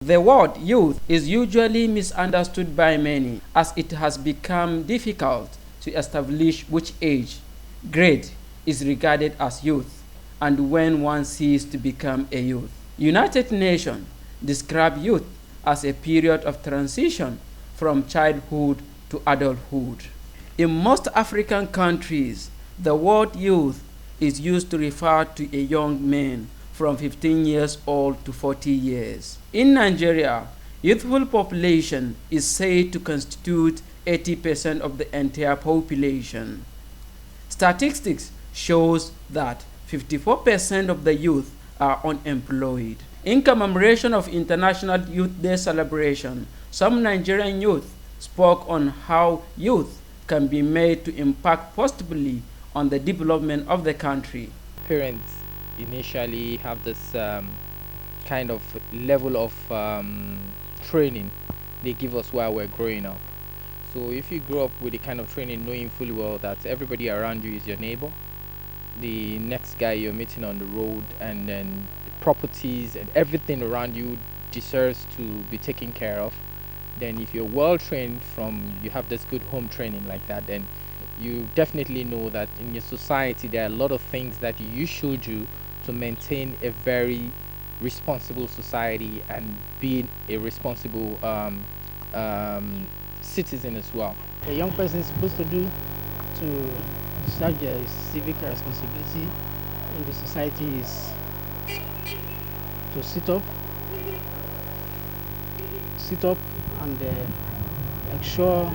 The word youth is usually misunderstood by many as it has become difficult to establish which age, grade is regarded as youth and when one ceases to become a youth. United Nations describe youth as a period of transition from childhood to adulthood. In most African countries, the word youth is used to refer to a young man from 15 years old to 40 years. In Nigeria, youthful population is said to constitute 80% of the entire population. Statistics shows that 54% of the youth are unemployed. In commemoration of International Youth Day celebration, some Nigerian youth spoke on how youth can be made to impact positively on the development of the country. Parents initially have this kind of level of training they give us while we're growing up. So if you grow up with the kind of training knowing fully well that everybody around you is your neighbor, the next guy you're meeting on the road, and then the properties and everything around you deserves to be taken care of, then if you're well trained you have this good home training like that, then you definitely know that in your society there are a lot of things that you should do to maintain a very responsible society and being a responsible citizen as well. A young person is supposed to do to discharge their civic responsibility in the society is to sit up and make sure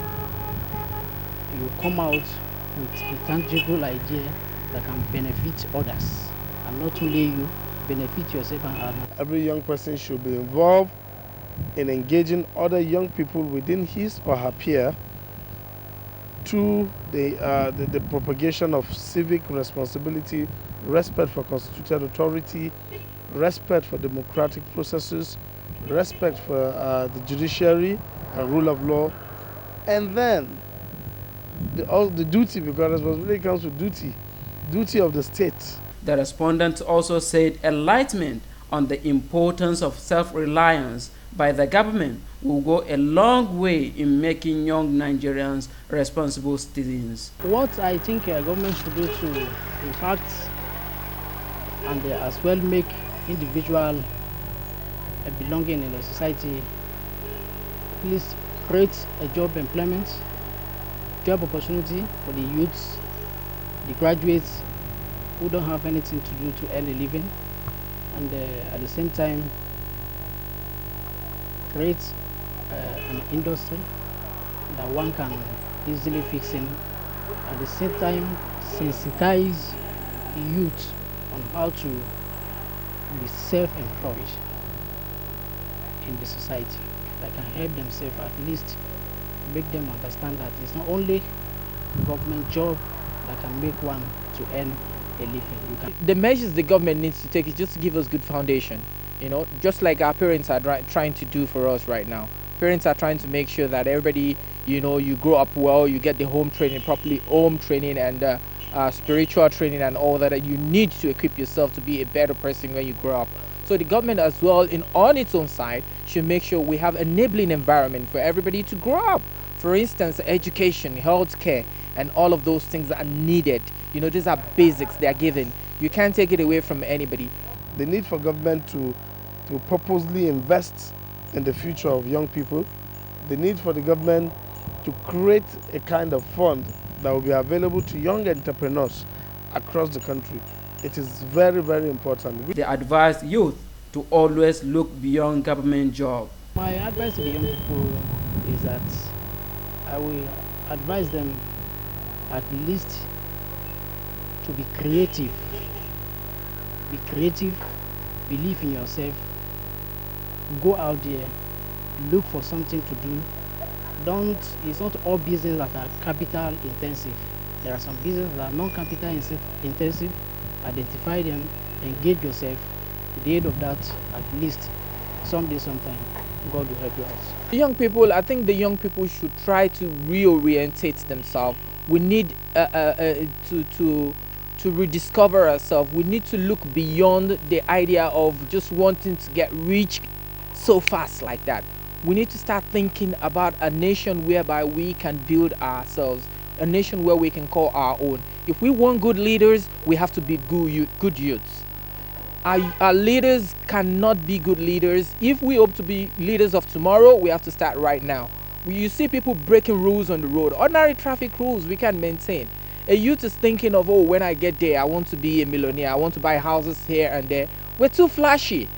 you come out with a tangible idea that can benefit others, and not only you, benefit yourself and others. Every young person should be involved in engaging other young people within his or her peer to the propagation of civic responsibility, respect for constituted authority, respect for democratic processes, respect for the judiciary and rule of law, and then the duty, because responsibility comes with duty of the state. The respondents also said enlightenment on the importance of self-reliance by the government will go a long way in making young Nigerians responsible citizens. What I think government should do to impact and as well make individual belonging in the society, please create a job opportunity for the youths, the graduates who don't have anything to do to earn a living, and at the same time create an industry that one can easily fix in. At the same time sensitize the youth on how to be self-employed in the society that can help themselves, at least make them understand that it's not only government job that can make one to earn a living. The measures the government needs to take is just to give us good foundation, just like our parents are trying to do for us right now. Parents are trying to make sure that everybody, you grow up well, you get the home training properly, home training and spiritual training and all that you need to equip yourself to be a better person when you grow up. So the government as well, on its own side, should make sure we have enabling environment for everybody to grow up. For instance, education, healthcare, and all of those things that are needed. These are basics they are given. You can't take it away from anybody. The need for government to purposely invest in the future of young people. The need for the government to create a kind of fund that will be available to young entrepreneurs across the country. It is very, very important. They advise youth to always look beyond government job. My advice to the young people is that I will advise them at least to be creative. Be creative, believe in yourself, go out there, look for something to do. It's not all business that are capital intensive. There are some businesses that are non-capital intensive. Identify them, engage yourself. At the end of that, at least someday, sometime, God will help you out. The young people, I think the young people should try to reorientate themselves. We need to rediscover ourselves. We need to look beyond the idea of just wanting to get rich so fast like that. We need to start thinking about a nation whereby we can build ourselves, a nation where we can call our own. If we want good leaders, we have to be good youths. Our leaders cannot be good leaders. If we hope to be leaders of tomorrow, we have to start right now. You see people breaking rules on the road, ordinary traffic rules we can maintain. A youth is thinking of, oh, when I get there, I want to be a millionaire, I want to buy houses here and there. We're too flashy.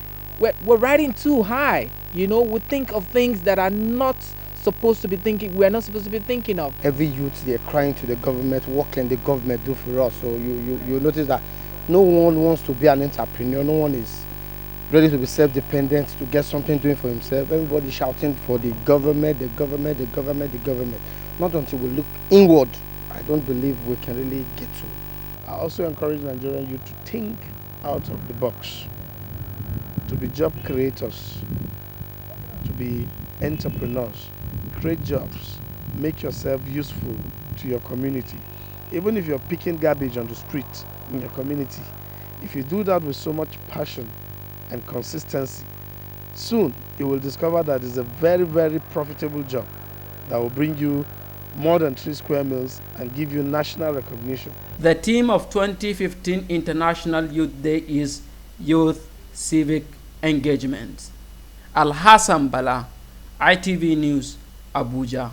We're riding too high. We think of things that are not supposed to be thinking, we're not supposed to be thinking of. Every youth, they're crying to the government, what can the government do for us? So you notice that no one wants to be an entrepreneur, no one is ready to be self-dependent, to get something doing for himself. Everybody shouting for the government, the government, the government, the government. Not until we look inward, I don't believe we can really get to. I also encourage Nigerian youth to think out of the box, to be job creators, to be entrepreneurs, create jobs, make yourself useful to your community. Even if you're picking garbage on the street in your community, if you do that with so much passion and consistency, soon you will discover that it's a very, very profitable job that will bring you more than 3 square meals and give you national recognition. The theme of 2015 International Youth Day is Youth Civic Engagement. Al Hassan Bala, ITV News, Abuja.